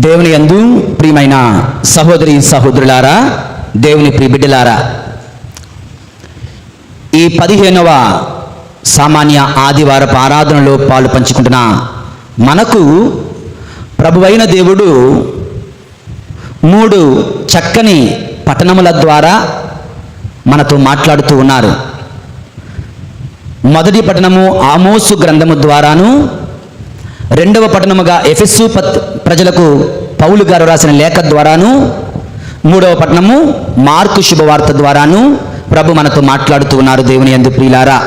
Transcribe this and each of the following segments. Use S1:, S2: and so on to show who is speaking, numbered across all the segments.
S1: దేవుని యందు ప్రియమైన సహోదరి సహోదరులారా, దేవుని ప్రియ బిడ్డలారా, ఈ 15వ సామాన్య ఆదివారపు ఆరాధనలో పాలు పంచుకుంటున్న మనకు ప్రభువైన దేవుడు 3 చక్కని పట్టణముల ద్వారా మనతో మాట్లాడుతూ ఉన్నారు. మొదటి పట్టణము ఆమోసు గ్రంథము ద్వారాను, రెండవ పట్టణముగా ఎఫెసు ప్రజలకు పౌలు గారు రాసిన లేఖ ద్వారాను, మూడవ పట్టణము మార్కు శుభవార్త ద్వారాను ప్రభు మనతో మాట్లాడుతూ ఉన్నారు. దేవుని యందు ప్రియులారా,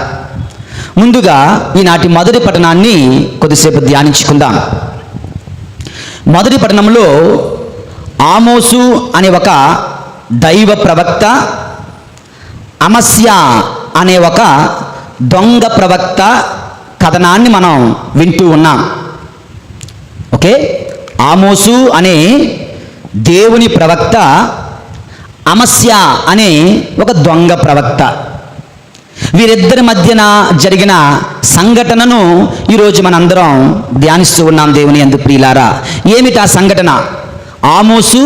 S1: ముందుగా ఈనాటి మొదటి పట్టణాన్ని కొద్దిసేపు ధ్యానించుకుందాం. మొదటి పట్టణంలో ఆమోసు అనే ఒక దైవ ప్రవక్త, అమస్య అనే ఒక దొంగ ప్రవక్త కథనాన్ని మనం వింటూ ఉన్నాం. ఓకే, ఆమోసు అనే దేవుని ప్రవక్త, అమస్య అనే ఒక దొంగ ప్రవక్త, వీరిద్దరి మధ్యన జరిగిన సంఘటనను ఈరోజు మనందరం ధ్యానిస్తూ ఉన్నాం. దేవుని యందు ప్రియులారా, ఏమిటా సంఘటన? ఆమోసు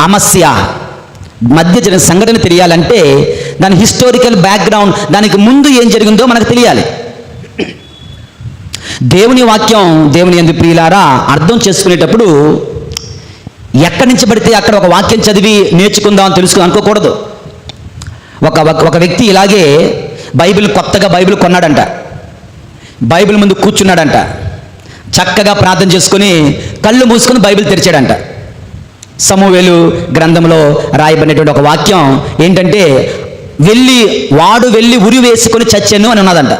S1: అమస్య మధ్య జరిగిన సంఘటన తెలియాలంటే దాని హిస్టారికల్ బ్యాక్గ్రౌండ్, దానికి ముందు ఏం జరిగిందో మనకు తెలియాలి. దేవుని వాక్యం, దేవుని యందు ప్రియులారా, అర్థం చేసుకునేటప్పుడు ఎక్కడి నుంచి పడితే అక్కడ ఒక వాక్యం చదివి నేర్చుకుందాం తెలుసుకుందాం అనుకోకూడదు. ఒక వ్యక్తి ఇలాగే కొత్తగా బైబిల్ కొన్నాడంట, బైబిల్ ముందు కూర్చున్నాడంట, చక్కగా ప్రార్థన చేసుకుని కళ్ళు మూసుకొని బైబిల్ తెరిచాడంట. సమూయేలు గ్రంథంలో రాయబడినటువంటి ఒక వాక్యం ఏంటంటే, వాడు వెళ్ళి ఉరి వేసుకొని చచ్చాను అని ఉన్నదంట.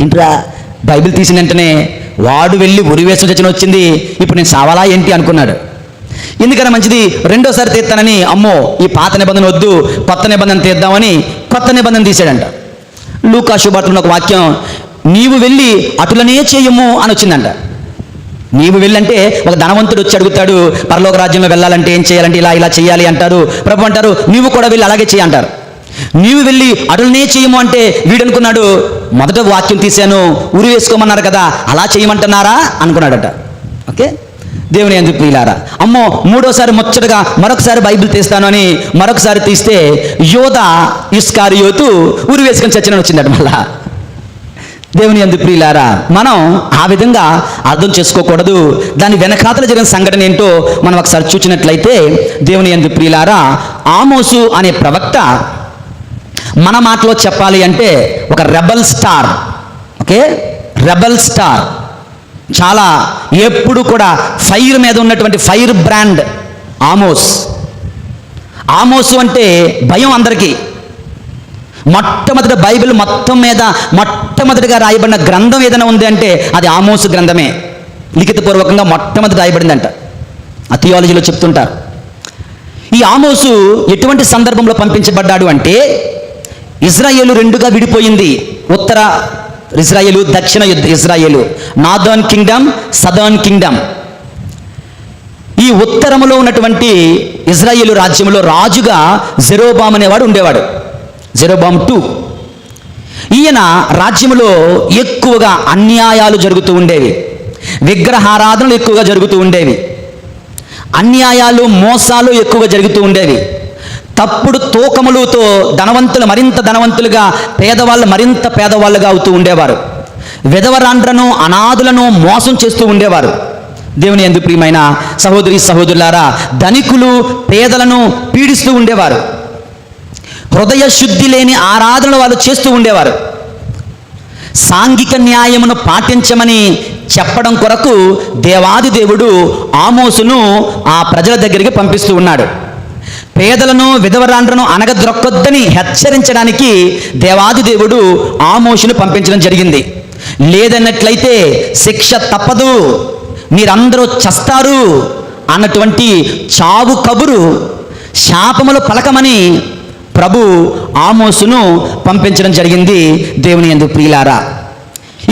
S1: ఏంట్రా, బైబిల్ తీసిన వెంటనే వాడు వెళ్ళి ఉరి వేసుకొని చచ్చిన వచ్చింది, ఇప్పుడు నేను సావాలా ఏంటి అనుకున్నాడు. ఎందుకన్నా మంచిది, రెండోసారి తీస్తానని, అమ్మో ఈ పాత నిబంధన వద్దు, కొత్త నిబంధన తీద్దామని కొత్త నిబంధన తీసాడంట. లూకా శుభవార్తలో ఒక వాక్యం, నీవు వెళ్ళి అటులనే చేయము అని వచ్చిందంట. నీవు వెళ్ళంటే ఒక ధనవంతుడు వచ్చి అడుగుతాడు, పరలోక రాజ్యంలో వెళ్ళాలంటే ఏం చేయాలంటే ఇలా చేయాలి అంటారు. ప్రభు అంటారు, నీవు కూడా వెళ్ళి అలాగే చేయి అంటారు. నీవు వెళ్ళి అటులనే చేయము అంటే వీడనుకున్నాడు, మొదట వాక్యం తీశాను, ఉరి వేసుకోమన్నారు కదా, అలా చేయమంటున్నారా అనుకున్నాడట. ఓకే, దేవుని యందు ప్రియులారా, అమ్మో మూడోసారి ముచ్చటగా మరొకసారి బైబిల్ తీస్తాను అని మరొకసారి తీస్తే యోధ ఇస్కారియోతు ఉరి వేసుకొని చచ్చినని వచ్చిందట. మళ్ళా దేవుని యందు ప్రియులారా, మనం ఆ విధంగా అర్థం చేసుకోకూడదు. దాని వెనకాతల జరిగిన సంఘటన ఏంటో మనం ఒకసారి చూసినట్లయితే, దేవుని యందు ప్రియులారా, ఆమోసు అనే ప్రవక్త మన మాటలో చెప్పాలి అంటే ఒక rebel star. Okay, rebel star, చాలా ఎప్పుడు కూడా ఫైర్ మీద ఉన్నటువంటి ఫైర్ బ్రాండ్ ఆమోసు అంటే భయం అందరికీ. మొట్టమొదటి బైబిల్ మొత్తం మీద మొట్టమొదటిగా రాయబడిన గ్రంథం ఏదైనా ఉంది అంటే అది ఆమోసు గ్రంథమే. లిఖితపూర్వకంగా మొట్టమొదటి రాయబడిందంట, ఆ థియాలజీలో చెప్తుంటారు. ఈ ఆమోసు ఎటువంటి సందర్భంలో పంపించబడ్డాడు అంటే, ఇజ్రాయేలు 2గా విడిపోయింది. ఉత్తర ఇజ్రాయేలు, దక్షిణ Israel, northern Kingdom, southern Kingdom. ఈ ఉత్తరములో ఉన్నటువంటి ఇజ్రాయేలు రాజ్యంలో రాజుగా జెరోబాము అనేవాడు ఉండేవాడు, జెరోబాము 2. ఈయన రాజ్యంలో ఎక్కువగా అన్యాయాలు జరుగుతూ ఉండేవి, విగ్రహారాధనలు ఎక్కువగా జరుగుతూ ఉండేవి, అన్యాయాలు మోసాలు ఎక్కువగా జరుగుతూ ఉండేవి. తప్పుడు తూకములతో ధనవంతులు మరింత ధనవంతులుగా, పేదవాళ్ళు మరింత పేదవాళ్ళుగా అవుతూ ఉండేవారు. విధవరాండ్రను, అనాథులను మోసం చేస్తూ ఉండేవారు. దేవుని యందు ప్రియమైన సహోదరి సహోదరులారా, ధనికులు పేదలను పీడిస్తూ ఉండేవారు. హృదయ శుద్ధి లేని ఆరాధనలు వాళ్ళు చేస్తూ ఉండేవారు. సాంఘిక న్యాయమును పాటించమని చెప్పడం కొరకు దేవాది దేవుడు ఆమోసును ఆ ప్రజల దగ్గరికి పంపిస్తూ ఉన్నాడు. పేదలను, విధవరాండ్రను అనగద్రొక్కొద్దని హెచ్చరించడానికి దేవాది దేవుడు ఆమోసును పంపించడం జరిగింది. లేదన్నట్లయితే శిక్ష తప్పదు, మీరందరూ చస్తారు అన్నటువంటి చావు కబురు, శాపములు పలకమని ప్రభు ఆమోసును పంపించడం జరిగింది. దేవుని యందు ప్రియులారా,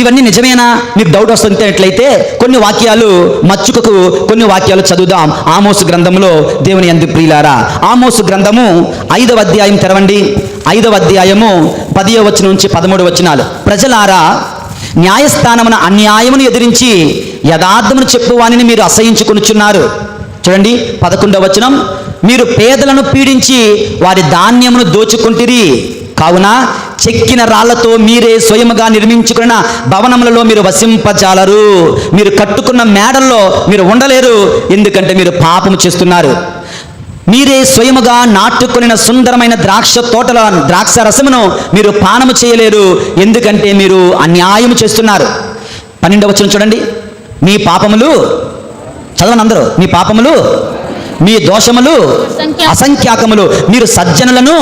S1: ఇవన్నీ నిజమేనా మీకు డౌట్ వస్తున్నట్లయితే కొన్ని వాక్యాలు మచ్చుకకు కొన్ని వాక్యాలు చదువుదాం. ఆమోసు గ్రంథంలో దేవుని యందు ప్రియులారా, ఆమోసు గ్రంథము 5వ అధ్యాయం తెరవండి. 5వ అధ్యాయము 10వ వచనం నుంచి 13వ వచనాలు. ప్రజలారా, న్యాయస్థానమున అన్యాయమును ఎదిరించి యథార్థమును చెప్పువానిని మీరు అసహించుకొనుచున్నారు. చూడండి 11వ వచనం, మీరు పేదలను పీడించి వారి ధాన్యమును దోచుకుంటిరి, కావున చెక్కిన రాళ్లతో మీరే స్వయముగా నిర్మించుకున్న భవనములలో మీరు వసింపజాలరు. మీరు కట్టుకున్న మేడల్లో మీరు ఉండలేరు, ఎందుకంటే మీరు పాపము చేస్తున్నారు. మీరే స్వయముగా నాటుకొనిన సుందరమైన ద్రాక్ష తోటల ద్రాక్ష రసమును మీరు పానము చేయలేరు, ఎందుకంటే మీరు అన్యాయము చేస్తున్నారు. 12వ వచనం చూడండి, మీ పాపములు, చదవని అందరూ, మీ పాపములు మీ దోషములు అసంఖ్యాకములు. మీరు సజ్జనులను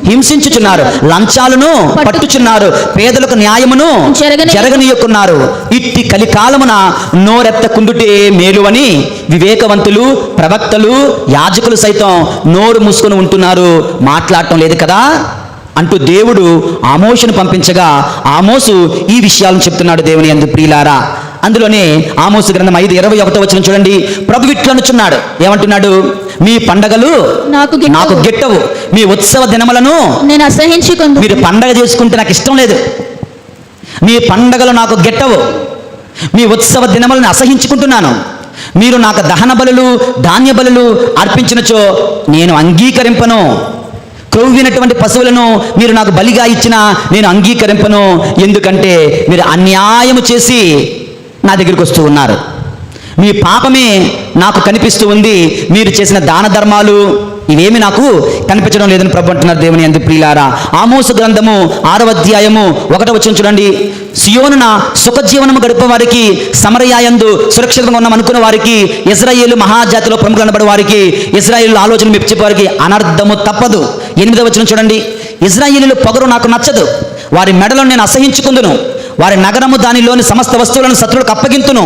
S1: హింసించుచున్నారు, లంచాలను పట్టుచున్నారు, పేదలకు న్యాయమును జరగనీయకున్నారు. ఇట్టి కలికాలమున నోరెత్తకుండుటే మేలు అని వివేకవంతులు, ప్రవక్తలు, యాజకులు సైతం నోరు మూసుకొని ఉంటున్నారు, మాట్లాడటం లేదు కదా అంటూ దేవుడు ఆమోసును పంపించగా ఆమోసు ఈ విషయాలను చెప్తున్నాడు. దేవుని యందు ప్రియులారా, అందులోనే ఆమోసు గ్రంథం 5:21 వచనం చూడండి, ప్రభు ఇట్లనుచున్నాడు, ఏమంటున్నాడు? మీ పండగలు నాకు గిట్టవు, మీ ఉత్సవ దినములను
S2: నేను అసహించుకుందు.
S1: మీరు పండగ చేసుకుంటే నాకు ఇష్టం లేదు, మీ పండగలు నాకు గిట్టవు, మీ ఉత్సవ దినములను అసహించుకుంటున్నాను. మీరు నాకు దహన బలులు ధాన్య బలులు అర్పించినచో నేను అంగీకరింపను. క్రొవ్వినటువంటి పశువులను మీరు నాకు బలిగా ఇచ్చినా నేను అంగీకరింపను, ఎందుకంటే మీరు అన్యాయము చేసి నా దగ్గరికి వస్తూ ఉన్నారు. మీ పాపమే నాకు కనిపిస్తూ ఉంది, మీరు చేసిన దాన ధర్మాలు ఇవేమి నాకు కనిపించడం లేదని ప్రభు అంటున్నారు. దేవుని యందు ప్రియులారా, ఆమోసు గ్రంథము 6వ అధ్యాయము 1వ వచనం చూడండి, సియోనున సుఖజీవనము గడిపే వారికి, సమరయ యందు సురక్షితంగా ఉన్నాం అనుకున్న వారికి, ఇశ్రాయేలు మహాజాతిలో ప్రముఖులు అనబడే వారికి, ఇశ్రాయేలు ఆలోచన మెప్పించే వారికి అనర్థము తప్పదు. 8వ వచనం చూడండి, ఇశ్రాయేలీయుల పొగరు నాకు నచ్చదు, వారి మెడలను నేను అసహించుకుందును, వారి నగరము దానిలోని సమస్త వస్తువులను శత్రువులకు అప్పగింతును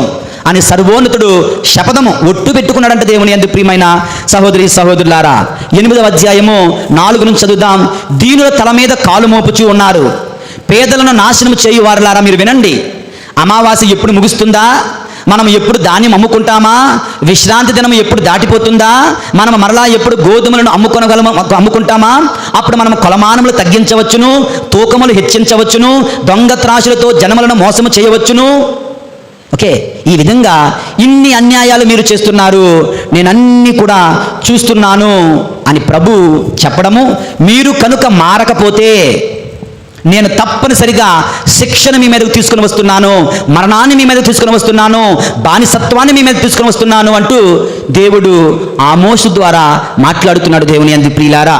S1: అని సర్వోన్నతుడు శపథము ఒట్టు పెట్టుకున్నాడంటే. దేవుని యందు ప్రియమైన సహోదరి సహోదరులారా, 8వ అధ్యాయము 4 నుంచి చదువుదాం. దీనుల తల మీద కాలు మోపుచూ ఉన్నారు, పేదలను నాశనం చేయు వారులారా మీరు వినండి. అమావాస్య ఎప్పుడు ముగుస్తుందా? మనం ఎప్పుడు ధాన్యం అమ్ముకుంటామా? విశ్రాంతి దినం ఎప్పుడు దాటిపోతుందా? మనం మరలా ఎప్పుడు గోధుమలను అమ్ముకుంటామా? అప్పుడు మనం కొలమానములు తగ్గించవచ్చును, తూకములు హెచ్చించవచ్చును, దొంగ త్రాసులతో జనములను మోసము చేయవచ్చును. ఓకే, ఈ విధంగా ఇన్ని అన్యాయాలు మీరు చేస్తున్నారు, నేనన్నీ కూడా చూస్తున్నాను అని ప్రభు చెప్పడము, మీరు కనుక మారకపోతే నేను తప్పనిసరిగా శిక్షను మీ మీదకు తీసుకుని వస్తున్నాను, మరణాన్ని మీ మీదకు తీసుకుని వస్తున్నాను, బానిసత్వాన్ని మీ మీద తీసుకుని వస్తున్నాను అంటూ దేవుడు ఆమోసు ద్వారా మాట్లాడుతున్నాడు. దేవుని యందు ప్రియులారా,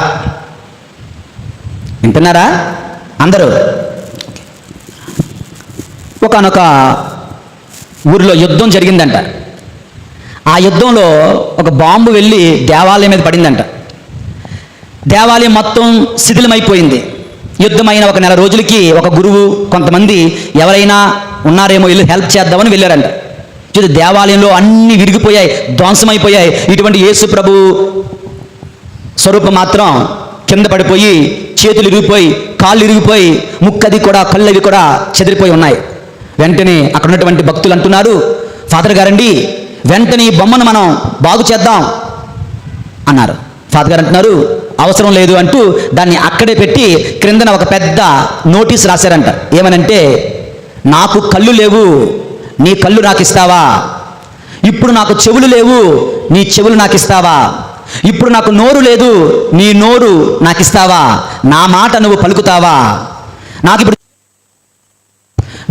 S1: వింటున్నారా అందరూ? ఒకానొక ఊరిలో యుద్ధం జరిగిందంట. ఆ యుద్ధంలో ఒక బాంబు వెళ్ళి దేవాలయం మీద పడిందంట. దేవాలయం మొత్తం శిథిలమైపోయింది. యుద్ధమైన ఒక నెల రోజులకి ఒక గురువు, కొంతమంది ఎవరైనా ఉన్నారేమో వెళ్ళి హెల్ప్ చేద్దామని వెళ్ళారంట. చూసి దేవాలయంలో అన్నీ విరిగిపోయాయి, ధ్వంసమైపోయాయి. ఇటువంటి యేసు ప్రభు స్వరూపం మాత్రం కింద పడిపోయి, చేతులు ఇరిగిపోయి, కాళ్ళు ఇరిగిపోయి, ముక్కది కూడా, కళ్ళవి కూడా చెదిరిపోయి ఉన్నాయి. వెంటనే అక్కడ ఉన్నటువంటి భక్తులు అంటున్నారు, ఫాదర్ గారండి, వెంటనే ఈ బొమ్మను మనం బాగు చేద్దాం అన్నారు. ఫాదర్ గారు అంటున్నారు, అవసరం లేదు అంటూ దాన్ని అక్కడే పెట్టి క్రిందన ఒక పెద్ద నోటీస్ రాశారంట. ఏమనంటే, నాకు కళ్ళు లేవు, నీ కళ్ళు నాకు ఇస్తావా? ఇప్పుడు నాకు చెవులు లేవు, నీ చెవులు నాకు ఇస్తావా? ఇప్పుడు నాకు నోరు లేదు, నీ నోరు నాకు ఇస్తావా? నా మాట నువ్వు పలుకుతావా?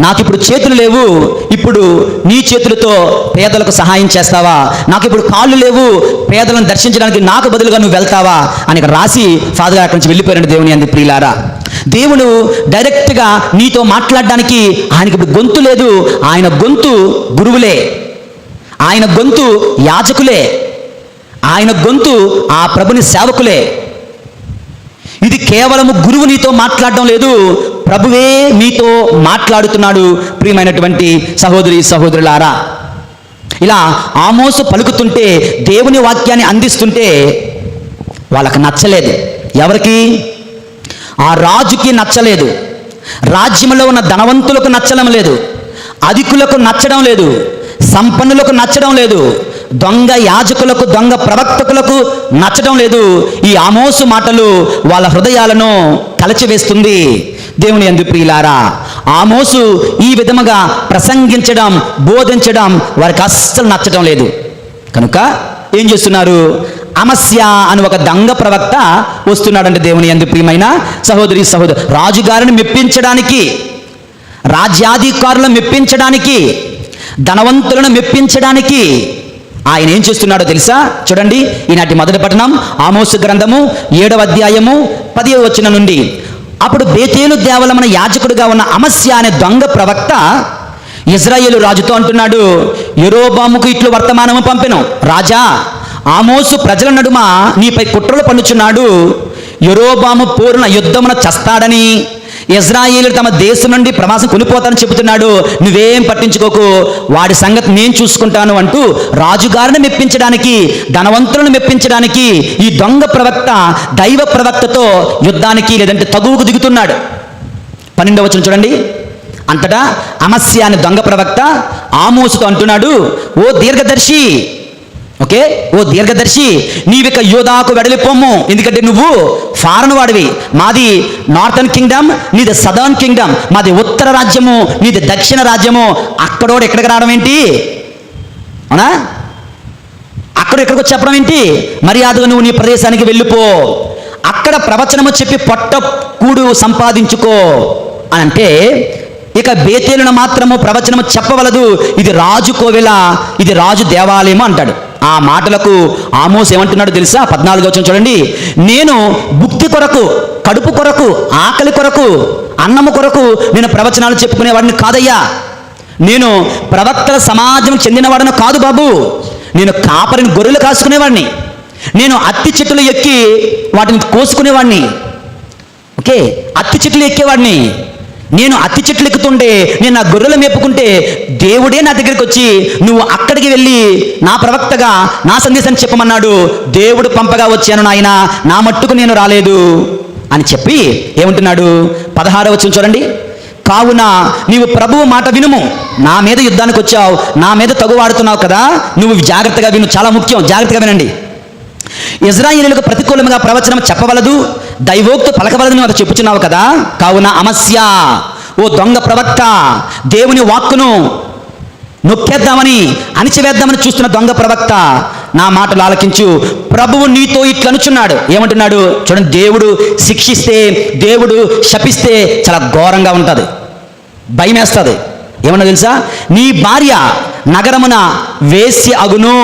S1: నాకు ఇప్పుడు చేతులు లేవు, ఇప్పుడు నీ చేతులతో పేదలకు సహాయం చేస్తావా? నాకు ఇప్పుడు కాళ్ళు లేవు, పేదలను దర్శించడానికి నాకు బదులుగా నువ్వు వెళ్తావా అని రాసి ఫాదర్ గారు అక్కడి నుంచి వెళ్ళిపోయాడు. దేవుని యందు ప్రియులారా, దేవుడు డైరెక్ట్గా నీతో మాట్లాడడానికి ఆయనకి ఇప్పుడు గొంతు లేదు. ఆయన గొంతు గురువులే, ఆయన గొంతు యాజకులే, ఆయన గొంతు ఆ ప్రభుని సేవకులే. ఇది కేవలము గురువు నీతో మాట్లాడడం లేదు, ప్రభువే మీతో మాట్లాడుతున్నాడు. ప్రియమైనటువంటి సహోదరి సహోదరులారా, ఇలా ఆమోసు పలుకుతుంటే, దేవుని వాక్యాన్ని అందిస్తుంటే వాళ్ళకి నచ్చలేదు. ఎవరికి? ఆ రాజుకి నచ్చలేదు, రాజ్యంలో ఉన్న ధనవంతులకు నచ్చడం లేదు, అధికులకు నచ్చడం లేదు, సంపన్నులకు నచ్చడం లేదు, దొంగ యాజకులకు, దొంగ ప్రవక్తకులకు నచ్చడం లేదు. ఈ ఆమోసు మాటలు వాళ్ళ హృదయాలను కలచివేస్తుంది. దేవుని యందు ప్రియులారా, ఆమోసు ఈ విధముగా ప్రసంగించడం, బోధించడం వారికి అస్సలు నచ్చడం లేదు. కనుక ఏం చేస్తున్నారు? అమస్య అని ఒక దొంగ ప్రవక్త వస్తున్నాడంటే దేవుని యందు ప్రియమైన సహోదరి సహోదరు, రాజుగారిని మెప్పించడానికి, రాజ్యాధికారులను మెప్పించడానికి, ధనవంతులను మెప్పించడానికి ఆయన ఏం చేస్తున్నాడో తెలుసా? చూడండి, ఈనాటి మొదటి పట్టణం ఆమోసు గ్రంథము 7వ అధ్యాయము 10వ వచనం నుండి. అప్పుడు బేతేలు దేవాలయమున యాజకుడిగా ఉన్న అమస్య అనే దొంగ ప్రవక్త ఇజ్రాయేలు రాజుతో అంటున్నాడు, యెరోబాముకు ఇట్లు వర్తమానము పంపెను, రాజా, ఆమోసు ప్రజల నడుమ నీపై కుట్రలు పన్నుచున్నాడు. యెరోబాము పోరున యుద్ధమున చస్తాడని, ఇజ్రాయేలు తమ దేశం నుండి ప్రవాసం కొనిపోతానని చెబుతున్నాడు. నువ్వేం పట్టించుకోకు, వాడి సంగతి నేను చూసుకుంటాను అంటూ రాజుగారిని మెప్పించడానికి, ధనవంతులను మెప్పించడానికి ఈ దొంగ ప్రవక్త దైవ ప్రవక్తతో యుద్ధానికి లేదంటే తగువుకు దిగుతున్నాడు. 12వ వచనం చూడండి. అంతటా అమస్య అనే దొంగ ప్రవక్త ఆమోసుతో అంటున్నాడు, ఓ దీర్ఘదర్శి, ఓకే, ఓ దీర్ఘదర్శి, నీవిక యోధాకు వెడలిపోము, ఎందుకంటే నువ్వు ఫారెన్ వాడివి. మాది నార్థన్ కింగ్డమ్, నీది సదర్న్ కింగ్డమ్. మాది ఉత్తర రాజ్యము, నీది దక్షిణ రాజ్యము. అక్కడోడు ఎక్కడికి రావడం ఏంటి? అవునా? ఎక్కడికి చెప్పడం ఏంటి? మర్యాదగా నువ్వు నీ ప్రదేశానికి వెళ్ళిపో, అక్కడ ప్రవచనము చెప్పి పొట్ట కూడు సంపాదించుకో అని అంటే, ఇక బేతేలును మాత్రము ప్రవచనము చెప్పవలదు, ఇది రాజు కోవెల, ఇది రాజు దేవాలయం అంటాడు. ఆ మాటలకు ఆమోస్ ఏమంటున్నాడు తెలుసా? 14వ వచనం చూడండి. నేను భుక్తి కొరకు, కడుపు కొరకు, ఆకలి కొరకు, అన్నము కొరకు నేను ప్రవచనాలు చెప్పుకునేవాడిని కాదయ్యా. నేను ప్రవక్తల సమాజం చెందినవాడను కాదు బాబు. నేను కాపరిని, గొర్రెలు కాసుకునేవాడిని. నేను అత్తి చెట్లు ఎక్కి వాటిని కోసుకునేవాడిని. ఓకే, అత్తి చెట్లు ఎక్కేవాడిని. నేను అత్తి చెట్లు ఎక్కుతుంటే, నేను నా గొర్రెలు మేపుకుంటే దేవుడే నా దగ్గరికి వచ్చి నువ్వు అక్కడికి వెళ్ళి నా ప్రవక్తగా నా సందేశాన్ని చెప్పమన్నాడు. దేవుడు పంపగా వచ్చాను నాయన, నా మట్టుకు నేను రాలేదు అని చెప్పి ఏమంటున్నాడు? 16వ వచనం చూడండి. కావున నీవు ప్రభువు మాట వినుము, నా మీద యుద్ధానికి వచ్చావు, నా మీద తగువాడుతున్నావు కదా, నువ్వు జాగ్రత్తగా విను, చాలా ముఖ్యం, జాగ్రత్తగా వినండి. ఇజ్రాయేలులకు ప్రతికూలముగా ప్రవచనం చెప్పవలదు, దైవోక్తి పలకవలదని నువ్వు చెప్పుచున్నావు కదా. కావున అమస్య, ఓ దొంగ ప్రవక్త, దేవుని వాక్కును నొక్కేద్దామని, అణిచివేద్దామని చూస్తున్న దొంగ ప్రవక్త, నా మాటలు ఆలకించు. ప్రభువు నీతో ఇట్లనుచున్నాడు. ఏమంటున్నాడు చూడండి. దేవుడు శిక్షిస్తే, దేవుడు శపిస్తే చాలా ఘోరంగా ఉంటుంది, భయం వేస్తుంది. ఏమన్నా తెలుసా? నీ భార్య నగరమున వేశ్య అగును,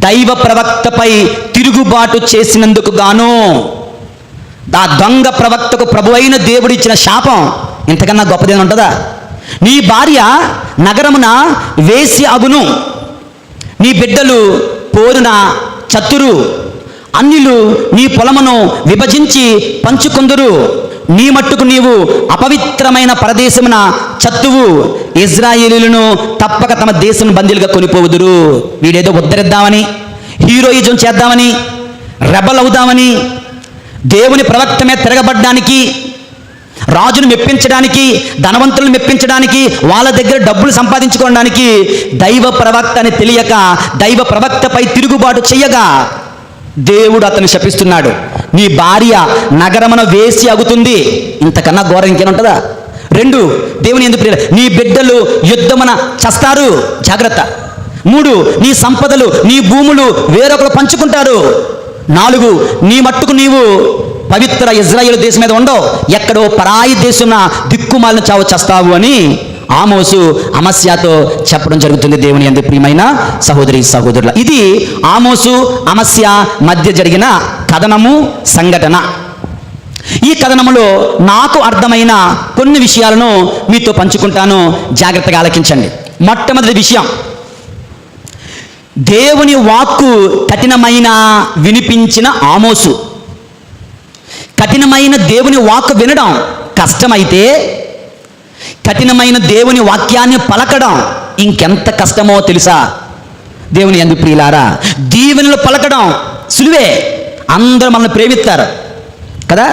S1: దైవ ప్రవక్తపై తిరుగుబాటు చేసినందుకు గాను. ఆ దొంగ ప్రవక్తకు ప్రభు అయిన దేవుడు ఇచ్చిన శాపం ఇంతకన్నా గొప్పదేనా ఉంటుందా? నీ భార్య నగరమున వేశ్య అగును, నీ బిడ్డలు పోరున చతురు, అన్యులు నీ పొలమును విభజించి పంచుకొందురు, నీ మట్టుకు నీవు అపవిత్రమైన ప్రదేశమున చత్తువు, ఇజ్రాయేలీలను తప్పక తమ దేశం బందీలుగా కొనిపోవుదురు. వీడేదో ఉద్ధరిద్దామని, హీరోయిజం చేద్దామని, రెబల్ అవుదామని, దేవుని ప్రవక్త మీద తిరగబడ్డానికి, రాజును మెప్పించడానికి, ధనవంతులను మెప్పించడానికి, వాళ్ళ దగ్గర డబ్బులు సంపాదించుకోవడానికి దైవ ప్రవక్త అని తెలియక దైవ ప్రవక్తపై తిరుగుబాటు చెయ్యగా దేవుడు అతను శపిస్తున్నాడు. నీ భార్య నగరమున వేసి అగుతుంది. ఇంతకన్నా ఘోరం ఇంకేనుంటుందా? 2, దేవుని యందు ప్రియులారా, నీ బిడ్డలు యుద్ధమున చస్తారు, జాగ్రత్త. 3, నీ సంపదలు, నీ భూములు వేరొకరు పంచుకుంటారు. 4, నీ మట్టుకు నీవు పవిత్ర ఇజ్రాయేలు దేశం మీద ఉండవు, ఎక్కడో పరాయి దేశం దిక్కుమాలిన చావు చస్తావు అని ఆమోసు అమస్యతో చెప్పడం జరుగుతుంది. దేవుని యందు ప్రియమైన సహోదరి సహోదరుల, ఇది ఆమోసు అమస్య మధ్య జరిగిన కథనము, సంఘటన. ఈ కథనములో నాకు అర్థమైన కొన్ని విషయాలను మీతో పంచుకుంటాను, జాగ్రత్తగా ఆలకించండి. మొట్టమొదటి విషయం, దేవుని వాక్కు కఠినమైన వినిపించిన ఆమోసు. కఠినమైన దేవుని వాక్కు వినడం కష్టమైతే, కఠినమైన దేవుని వాక్యాన్ని పలకడం ఇంకెంత కష్టమో తెలుసా? దేవుని యందు ప్రియులారా, దీవెనలు పలకడం సులువే, అందరూ మనల్ని ప్రేమిస్తారు కదా.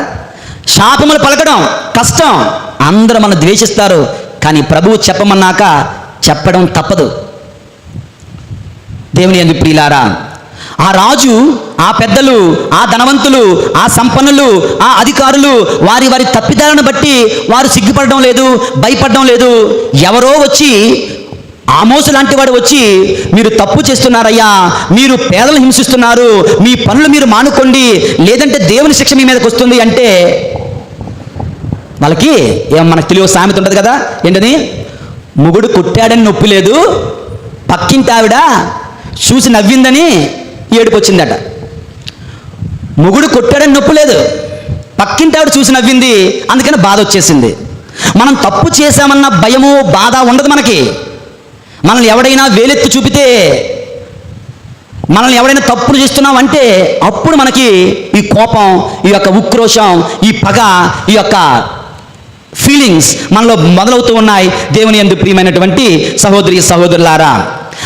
S1: శాపములు పలకడం కష్టం, అందరూ మనల్ని ద్వేషిస్తారు. కానీ ప్రభువు చెప్పమన్నాక చెప్పడం తప్పదు. దేవుని యందు ప్రియులారా, ఆ రాజు, ఆ పెద్దలు, ఆ ధనవంతులు, ఆ సంపన్నులు, ఆ అధికారులు వారి వారి తప్పిదాలను బట్టి వారు సిగ్గుపడడం లేదు, భయపడడం లేదు. ఎవరో వచ్చి, ఆమోసు లాంటి వాడు వచ్చి, మీరు తప్పు చేస్తున్నారయ్యా, మీరు పేదలను హింసిస్తున్నారు, మీ పనులు మీరు మానుకోండి, లేదంటే దేవుని శిక్ష మీ మీదకి వస్తుంది అంటే వాళ్ళకి మనకు తెలియ సామెత ఉంటుంది కదా, ఏంటని? మొగుడు కొట్టాడని నొప్పి లేదు, పక్కింటి ఆవిడ చూసి నవ్విందని ఏడుపు వచ్చిందట. మొగుడు కొట్టాడని నొప్పి లేదు, పక్కింటి ఆవిడ చూసి నవ్వింది, అందుకని బాధ వచ్చేసింది. మనం తప్పు చేశామన్న భయము, బాధ ఉండదు మనకి. మనల్ని ఎవడైనా వేలెత్తి చూపితే, మనల్ని ఎవడైనా తప్పులు చేస్తున్నాం అంటే అప్పుడు మనకి ఈ కోపం, ఈ యొక్క ఉక్రోషం, ఈ పగ, ఈ యొక్క ఫీలింగ్స్ మనలో మొదలవుతూ ఉన్నాయి. దేవుని యందు ప్రియమైనటువంటి సహోదరి సహోదరులారా,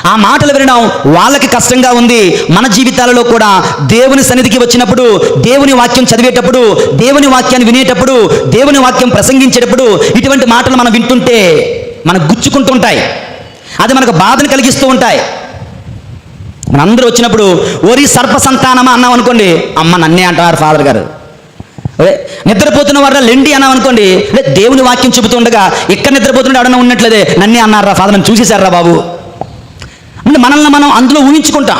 S1: ఆ మాటలు వినడం వాళ్ళకి కష్టంగా ఉంది. మన జీవితాలలో కూడా దేవుని సన్నిధికి వచ్చినప్పుడు, దేవుని వాక్యం చదివేటప్పుడు, దేవుని వాక్యాన్ని వినేటప్పుడు, దేవుని వాక్యం ప్రసంగించేటప్పుడు ఇటువంటి మాటలు మనం వింటుంటే మనకు గుచ్చుకుంటూ ఉంటాయి, అది మనకు బాధను కలిగిస్తూ ఉంటాయి. మనందరూ వచ్చినప్పుడు ఓరి సర్ప సంతానమా అన్నాం అనుకోండి, అమ్మ నన్నే అంటారు ఫాదర్ గారు. నిద్రపోతున్న వారు లెండి అన్నాం అనుకోండి, దేవుని వాక్యం చెబుతుండగా ఇక్కడ నిద్రపోతుండే ఎవడన్నా ఉన్నట్లేదే, నన్నే అన్నారా ఫాదర్, నన్ను చూసేశారా బాబు అంటే మనల్ని మనం అందులో ఊహించుకుంటాం.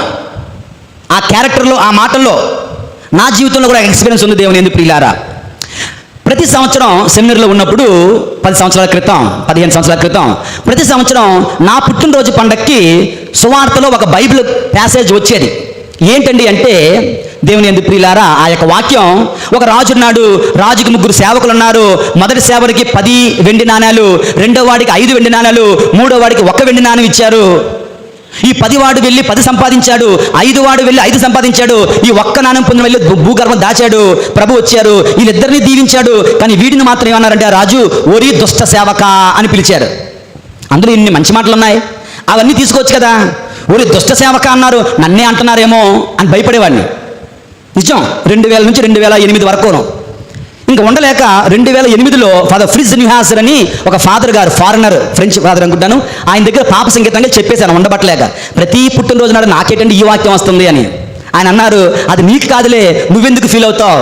S1: ఆ క్యారెక్టర్లో, ఆ మాటల్లో. నా జీవితంలో కూడా ఎక్స్పీరియన్స్ ఉంది దేవుని యందు ప్రియులారా. ప్రతి సంవత్సరం సెమినర్లో ఉన్నప్పుడు 10 సంవత్సరాల క్రితం, 15 సంవత్సరాల క్రితం, ప్రతి సంవత్సరం నా పుట్టినరోజు పండక్కి సువార్తలో ఒక బైబిల్ ప్యాసేజ్ వచ్చేది. ఏంటండి అంటే, దేవుని యందు ప్రియులారా, ఆ యొక్క వాక్యం, ఒక రాజు ఉన్నాడు, రాజుకి 3 సేవకులు ఉన్నారు. మొదటి సేవకుడికి 10 వెండి నాణ్యాలు, రెండో వాడికి 5 వెండి నాణ్యాలు, మూడో వాడికి 1 వెండి నాణ్యం ఇచ్చారు. ఈ 10 వాడు వెళ్ళి 10 సంపాదించాడు, 5 వాడు వెళ్ళి 5 సంపాదించాడు, ఈ 1 నాణ్యం పొందిన వెళ్ళి భూగర్భం దాచాడు. ప్రభు వచ్చారు, వీళ్ళిద్దరిని దీవించాడు. కానీ వీడిని మాత్రం ఏమన్నారంటే ఆ రాజు, ఓరి దుష్ట సేవక అని పిలిచారు. అందులో ఇన్ని మంచి మాటలు ఉన్నాయి, అవన్నీ తీసుకోవచ్చు కదా. ఓరి దుష్ట సేవక అన్నారు, నన్నే అంటున్నారేమో అని భయపడేవాడిని. నిజం, 2000 నుంచి 2008 వరకును. ఇంకా ఉండలేక 2008లో ఫాదర్ ఫ్రిజ్ న్యూహాసర్ అని ఒక ఫాదర్ గారు, ఫారినర్, ఫ్రెంచ్ ఫాదర్ అనుకుంటాను, ఆయన దగ్గర పాప సంగీతంగా చెప్పేశాను ఉండబట్టలేక. ప్రతి పుట్టినరోజు నాడు నాకేంటంటే ఈ వాక్యం వస్తుంది అని. ఆయన అన్నారు, అది నీకు కాదులే, నువ్వెందుకు ఫీల్ అవుతావు,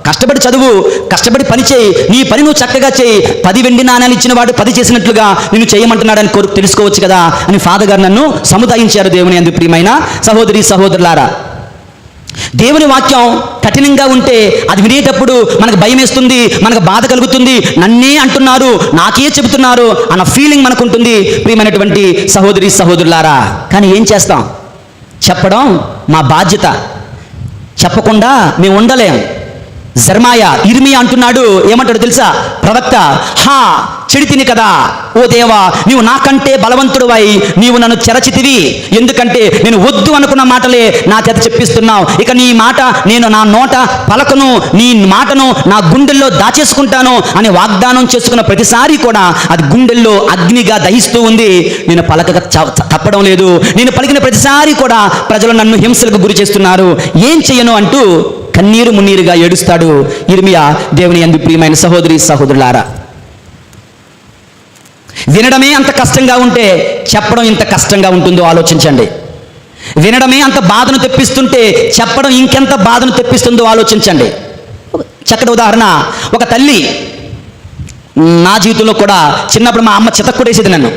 S1: కష్టపడి చదువు, కష్టపడి పని చేయి, నీ పని నువ్వు చక్కగా చేయి, 10 వెండి నాణ్యాలు ఇచ్చిన వాడు 10 చేసినట్లుగా నిన్ను చేయమంటున్నాడని తెలుసుకోవచ్చు కదా అని ఫాదర్ గారు నన్ను సముదాయించారు. దేవుని యందు ప్రియమైన సహోదరి సహోదరులారా, దేవుని వాక్యం కఠినంగా ఉంటే అది వినేటప్పుడు మనకు భయం వేస్తుంది, మనకు బాధ కలుగుతుంది. నన్నే అంటున్నారు, నాకే చెబుతున్నారు అన్న ఫీలింగ్ మనకు ఉంటుంది ప్రియమైనటువంటి సహోదరి సహోదరులారా. కానీ ఏం చేస్తాం? చెప్పడం మా బాధ్యత, చెప్పకుండా మేము ఉండలేం. ఇర్మియా అంటున్నాడు, ఏమంటాడు తెలుసా ప్రవక్త? చెడితిని కదా ఓ దేవా, నీవు నాకంటే బలవంతుడువై నీవు నన్ను చెరచితివి, ఎందుకంటే నేను వద్దు అనుకున్న మాటలే నా చేత చెప్పిస్తున్నావు. ఇక నీ మాట నేను నా నోట పలకను, నీ మాటను నా గుండెల్లో దాచేసుకుంటాను అని వాగ్దానం చేసుకున్న ప్రతిసారి కూడా అది గుండెల్లో అగ్నిగా దహిస్తూ ఉంది. నేను పలకక తప్పడం లేదు. నేను పలికిన ప్రతిసారి కూడా ప్రజలు నన్ను హింసలకు గురి చేస్తున్నారు, ఏం చెయ్యను అంటూ కన్నీరు మున్నీరుగా ఏడుస్తాడు ఇర్మియా. దేవుని యందు ప్రియమైన సహోదరి సహోదరులారా, వినడమే అంత కష్టంగా ఉంటే చెప్పడం ఇంత కష్టంగా ఉంటుందో ఆలోచించండి. వినడమే అంత బాధను తెప్పిస్తుంటే చెప్పడం ఇంకెంత బాధను తెప్పిస్తుందో ఆలోచించండి. చక్కటి ఉదాహరణ, ఒక తల్లి, నా జీవితంలో కూడా చిన్నప్పుడు మా అమ్మ చితక్కొడేసేది, నన్ను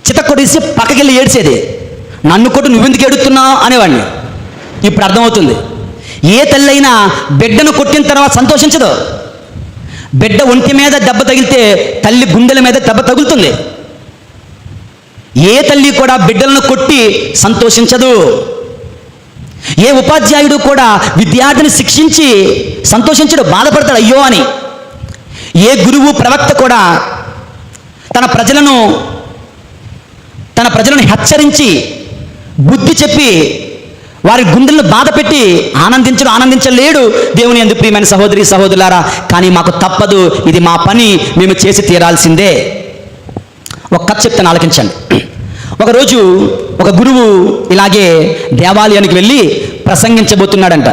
S1: చితక్కొడేసి పక్కకెళ్ళి ఏడ్చేది. నన్ను కొట్టు, నువ్వెందుకు ఏడుస్తున్నావు అనేవాడిని. ఇప్పుడు అర్థమవుతుంది, ఏ తల్లి అయినా బిడ్డను కొట్టిన తర్వాత సంతోషించదు. బిడ్డ ఒంటి మీద దెబ్బ తగిలితే తల్లి గుండెల మీద దెబ్బ తగులుతుంది. ఏ తల్లి కూడా బిడ్డలను కొట్టి సంతోషించదు. ఏ ఉపాధ్యాయుడు కూడా విద్యార్థిని శిక్షించి సంతోషించడు, బాధపడతాడు అయ్యో అని. ఏ గురువు ప్రవక్త కూడా తన ప్రజలను హెచ్చరించి బుద్ధి చెప్పి వారి గుండెలను బాధ పెట్టి ఆనందించలేడు. దేవుని యందు ప్రియమైన సహోదరి సహోదరులారా, కానీ మాకు తప్పదు, ఇది మా పని, మేము చేసి తీరాల్సిందే. ఒక కథ చెప్తాను, ఆలకించండి. ఒకరోజు ఒక గురువు ఇలాగే దేవాలయానికి వెళ్ళి ప్రసంగించబోతున్నాడంట.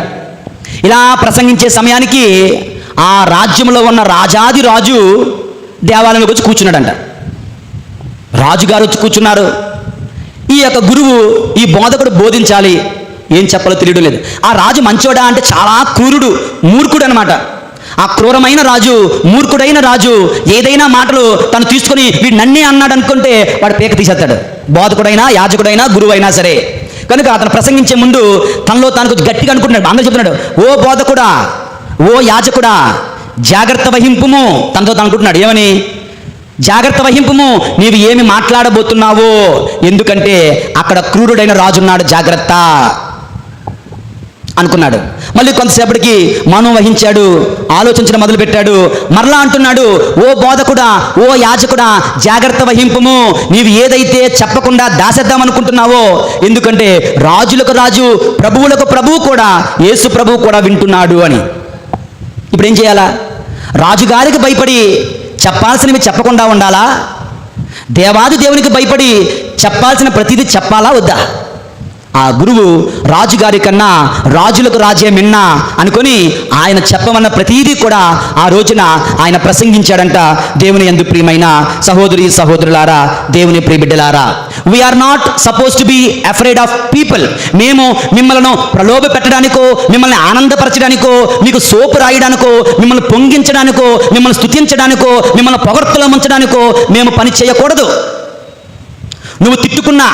S1: ఇలా ప్రసంగించే సమయానికి ఆ రాజ్యంలో ఉన్న రాజాది రాజు దేవాలయంలోకి వచ్చి కూర్చున్నాడంట. రాజుగారు వచ్చి కూర్చున్నారు. ఈ యొక్క గురువు ఈ బోధకుడు బోధించాలి, ఏం చెప్పాలో తెలియడం లేదు. ఆ రాజు మంచోడా అంటే చాలా క్రూరుడు, మూర్ఖుడు అనమాట. ఆ క్రూరమైన రాజు, మూర్ఖుడైన రాజు ఏదైనా మాటలు తను తీసుకొని వీడు నన్నే అన్నాడు అనుకుంటే వాడు పేక తీసేస్తాడు. బోధకుడైనా, యాజకుడైనా, గురువు అయినా సరే. కనుక అతను ప్రసంగించే ముందు తనలో తాను కొంచెం గట్టిగా అనుకుంటున్నాడు. అందరూ చెప్తున్నాడు, ఓ బోధకుడా, ఓ యాజకుడా, జాగ్రత్త వహింపుము. తనతో తాను అనుకుంటున్నాడు, ఏమని? జాగ్రత్త వహింపుము, నీవు ఏమి మాట్లాడబోతున్నావో, ఎందుకంటే అక్కడ క్రూరుడైన రాజున్నాడు, జాగ్రత్త అనుకున్నాడు. మళ్ళీ కొంతసేపటికి మౌనం వహించాడు, ఆలోచించడం మొదలుపెట్టాడు. మరలా అంటున్నాడు, ఓ బోధకుడా, ఓ యాజకుడా, జాగ్రత్త వహింపుము, నీవు ఏదైతే చెప్పకుండా దాసేద్దాం అనుకుంటున్నావో, ఎందుకంటే రాజులకు రాజు, ప్రభువులకు ప్రభువు కూడా, యేసు ప్రభువు కూడా వింటున్నాడు అని. ఇప్పుడు ఏం చేయాలా? రాజుగారికి భయపడి చెప్పాల్సినవి చెప్పకుండా ఉండాలా? దేవాది దేవునికి భయపడి చెప్పాల్సిన ప్రతిదీ చెప్పాలా వద్దా? ఆ గురువు రాజుగారి కన్నా రాజులకు రాజే మిన్నా అనుకొని ఆయన చెప్పమన్న ప్రతీదీ కూడా ఆ రోజున ఆయన ప్రసంగించాడంట. దేవుని యందు ప్రియమైన సహోదరి సహోదరులారా, దేవుని ప్రియబిడ్డలారా, we are not suppose to be afraid of people. మేము మిమ్మల్ని ప్రలోభ పెట్టడానికో, మిమ్మల్ని ఆనందపరచడానికో, మీకు సోపు రాయడానికో, మిమ్మల్ని పొంగించడానికో, మిమ్మల్ని స్తుతించడానికో, మిమ్మల్ని పొగడ్తలో ముంచడానికో మేము పని చేయకూడదు. నువ్వు తిట్టుకున్నా,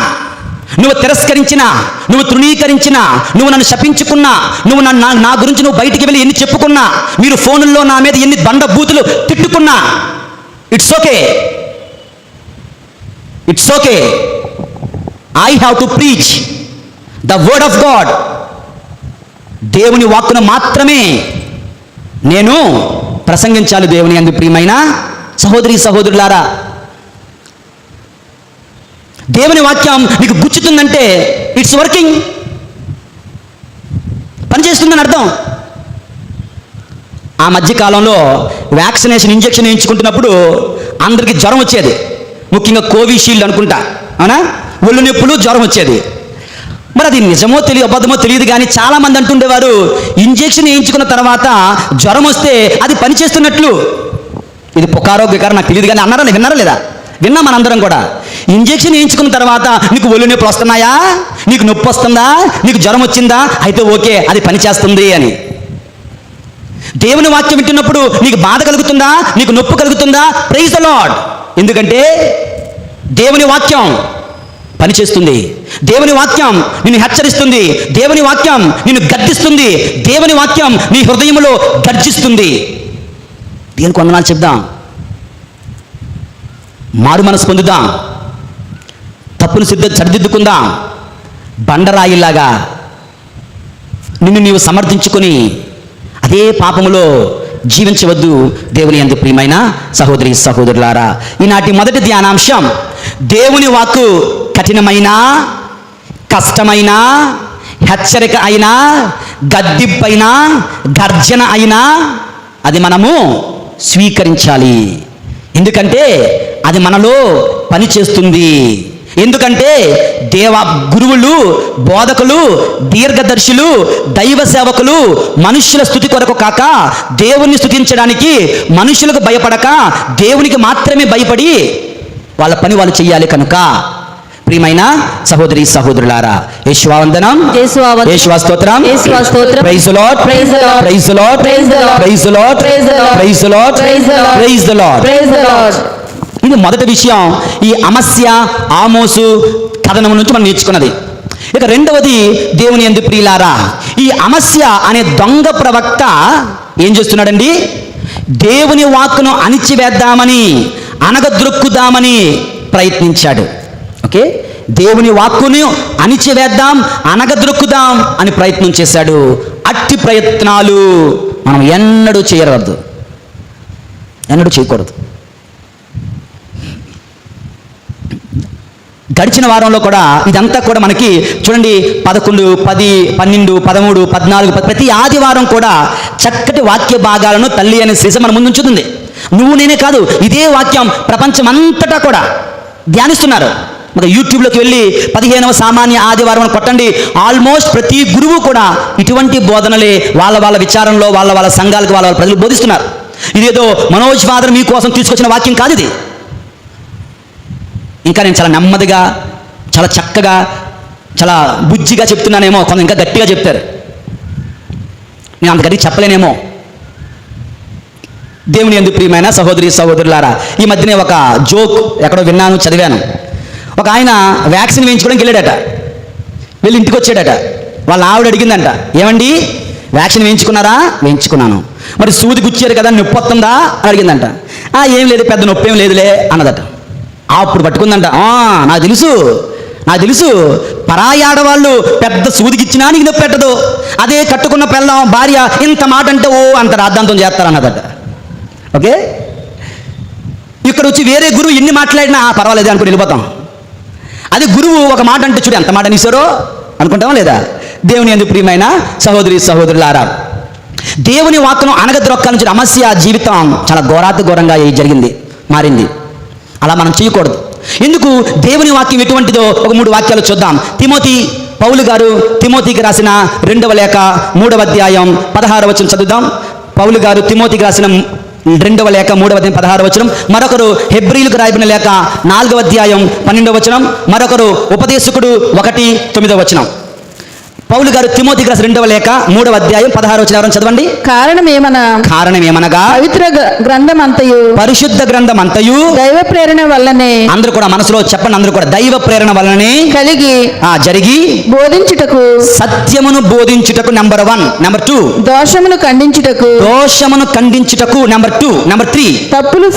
S1: నువ్వు తిరస్కరించినా, నువ్వు తృణీకరించినా, నువ్వు నన్ను శపించుకున్నా, నువ్వు నా గురించి నువ్వు బయటికి వెళ్ళి ఎన్ని చెప్పుకున్నా, మీరు ఫోనుల్లో నా మీద ఎన్ని బండ బూతులు తిట్టుకున్నా, it's okay, it's okay. I have to preach the word of God. దేవుని వాక్కును మాత్రమే నేను ప్రసంగించాలి. దేవుని యందు ప్రియమైన సహోదరి సహోదరులారా, దేవుని వాక్యం నీకు గుచ్చుతుందంటే ఇట్స్ వర్కింగ్, పనిచేస్తుందని అర్థం. ఆ మధ్యకాలంలో వ్యాక్సినేషన్ ఇంజెక్షన్ వేయించుకుంటున్నప్పుడు అందరికీ జ్వరం వచ్చేది, ముఖ్యంగా కోవిషీల్డ్ అనుకుంటా, అవునా? ఒళ్ళు నొప్పులు, జ్వరం వచ్చేది. మరి అది నిజమో తెలియదు, అబద్ధమో తెలియదు, కానీ చాలామంది అంటుండేవారు ఇంజెక్షన్ వేయించుకున్న తర్వాత జ్వరం వస్తే అది పనిచేస్తున్నట్లు. ఇది పుకారో బికారో నాకు తెలియదు, కానీ అన్నారా, విన్నారా లేదా? విన్నాం మనందరం కూడా. ఇంజెక్షన్ వేయించుకున్న తర్వాత నీకు ఒళ్ళు నొప్పులు వస్తున్నాయా, నీకు నొప్పి వస్తుందా, నీకు జ్వరం వచ్చిందా, అయితే ఓకే, అది పనిచేస్తుంది అని. దేవుని వాక్యం వింటున్నప్పుడు నీకు బాధ కలుగుతుందా, నీకు నొప్పి కలుగుతుందా, ప్రైజ్ ద లార్డ్. ఎందుకంటే దేవుని వాక్యం పనిచేస్తుంది. దేవుని వాక్యం నిన్ను హెచ్చరిస్తుంది, దేవుని వాక్యం నిన్ను గద్దిస్తుంది, దేవుని వాక్యం నీ హృదయంలో గర్జిస్తుంది. దేనికి వందనాలు చెప్దాం, మారు మనసు పొందుదాం, తప్పులు సరిదిద్దుకుందాం. బండరాయిలాగా నిన్ను నీవు సమర్థించుకొని అదే పాపములో జీవించవద్దు. దేవుని యందు ప్రియమైన సహోదరి సహోదరులారా, ఈనాటి మొదటి ధ్యానాంశం, దేవుని వాక్కు కఠినమైన, కష్టమైన, హెచ్చరిక అయినా, గద్దింపైనా, గర్జన అయినా అది మనము స్వీకరించాలి. ఎందుకంటే అది మనలో పనిచేస్తుంది. ఎందుకంటే గురువులు, బోధకులు, దీర్ఘదర్శులు, దైవ సేవకులు మనుష్యుల స్తుతి కొరకు కాక దేవుణ్ణి స్తుతించడానికి మనుషులకు భయపడక దేవునికి మాత్రమే భయపడి వాళ్ళ పని వాళ్ళు చెయ్యాలి. కనుక ప్రియమైన సహోదరి సహోదరులారా, యేషువా వందనం, యేషువా స్తోత్రం, praise the Lord, praise the Lord, praise the Lord, praise the Lord, praise the Lord, praise the Lord, praise the Lord. ఇది మొదటి విషయం, ఈ అమస్య ఆమోసు కథనం నుంచి మనం నేర్చుకున్నది. ఇక రెండవది, దేవుని యందు ప్రియులారా, ఈ అమస్య అనే దొంగ ప్రవక్త ఏం చేస్తున్నాడండి? దేవుని వాక్కును అణిచివేద్దామని, అనగద్రొక్కుదామని ప్రయత్నించాడు. ఓకే, దేవుని వాక్కును అణిచివేద్దాం, అనగద్రొక్కుదాం అని ప్రయత్నం చేశాడు. అట్టి ప్రయత్నాలు మనం ఎన్నడూ చేయరాదు, ఎన్నడూ చేయకూడదు. గడిచిన వారంలో కూడా ఇదంతా కూడా మనకి చూడండి, 11, 10, 12, 13, 14 ప్రతి ఆదివారం కూడా చక్కటి వాక్య భాగాలను తల్లి అనే శ్రీస మన ముందు ఉంచుతుంది. నువ్వు నేనే కాదు, ఇదే వాక్యం ప్రపంచమంతటా కూడా ధ్యానిస్తున్నారు. ఒక యూట్యూబ్లోకి వెళ్ళి 15వ సామాన్య ఆదివారం కొట్టండి, ఆల్మోస్ట్ ప్రతి గురువు కూడా ఇటువంటి బోధనలే వాళ్ళ విచారంలో వాళ్ళ సంఘాలకు వాళ్ళ ప్రజలు బోధిస్తున్నారు. ఇదేదో మనోజ్ ఫాదర్ మీకోసం తీసుకొచ్చిన వాక్యం కాదు ఇది. ఇంకా నేను చాలా నెమ్మదిగా, చాలా చక్కగా చాలా బుజ్జిగా చెప్తున్నానేమో, కొంత ఇంకా గట్టిగా చెప్తారు. నేను అంత గట్టిగా చెప్పలేనేమో. దేవుని యందు ప్రియమైన సహోదరి సహోదరులారా, ఈ మధ్యనే ఒక జోక్ ఎక్కడో విన్నాను, చదివాను. ఒక ఆయన వ్యాక్సిన్ వేయించుకోవడానికి వెళ్ళాడట. వెళ్ళి ఇంటికి వచ్చాడట. వాళ్ళ ఆవిడ అడిగిందంట, ఏమండి వ్యాక్సిన్ వేయించుకున్నారా? వేయించుకున్నాను. మరి సూది గుచ్చారు కదా, నొప్పి వస్తుందా అని అడిగిందంట. ఏం లేదు, పెద్ద నొప్పి ఏం లేదులే అన్నదట. అప్పుడు పట్టుకుందంట, నాకు తెలుసు పరాయి ఆడవాళ్ళు పెద్ద సూదికిచ్చినా నీకు నొప్పి పెట్టదు, అదే కట్టుకున్న పెళ్ళాం భార్య ఇంత మాట అంటే అంత రాద్ధాంతం చేస్తారన్నదట. ఓకే, ఇక్కడ వచ్చి వేరే గురువు ఎన్ని మాట్లాడినా పర్వాలేదు అనుకుని వెళ్ళిపోతాం. అదే గురువు ఒక మాట అంటే చూడు ఎంత మాట అనేసారో అనుకుంటామా లేదా? దేవుని యందు ప్రియమైన సహోదరి సహోదరులారా, దేవుని వాక్కును అనగద్రొక్క నుంచి అమస్య జీవితం చాలా ఘోరంగా మారింది. అలా మనం చేయకూడదు. ఎందుకు? దేవుని వాక్యం ఎటువంటిదో ఒక 3 వాక్యాలు చూద్దాం. పౌలు గారు తిమోతికి రాసిన 2వ లేఖ 3వ అధ్యాయం 16వ వచనం చదువుదాం. పౌలు గారు తిమోతికి రాసిన 2వ లేఖ 3వ అధ్యాయం 16వ వచనం. మరొకరు హెబ్రీయులకు రాయబడిన లేఖ 4వ అధ్యాయం 12వ వచనం. మరొకరు ఉపదేశకుడు 1:9వ వచనం. పౌలు గారు తిమోతికి రాసిన 2వ లేఖ 3వ అధ్యాయం 16వ వచనం ఎవరైనా చదవండి. కారణమేమనగా
S2: పవిత్ర గ్రంథమంతయు
S1: పరిశుద్ధ గ్రంథమంతయు
S2: దైవ ప్రేరణ వల్లనే,
S1: అందరూ కూడా మనసులో చెప్పండి, అందరూ కూడా దైవ ప్రేరణ వల్లనే జరిగి
S2: బోధించుటకు,
S1: సత్యమును బోధించుటకు నెంబర్ 1. నెంబర్ 2
S2: దోషమును ఖండించుటకు,
S1: నెంబర్ 2. నెంబర్ 3
S2: తప్పులు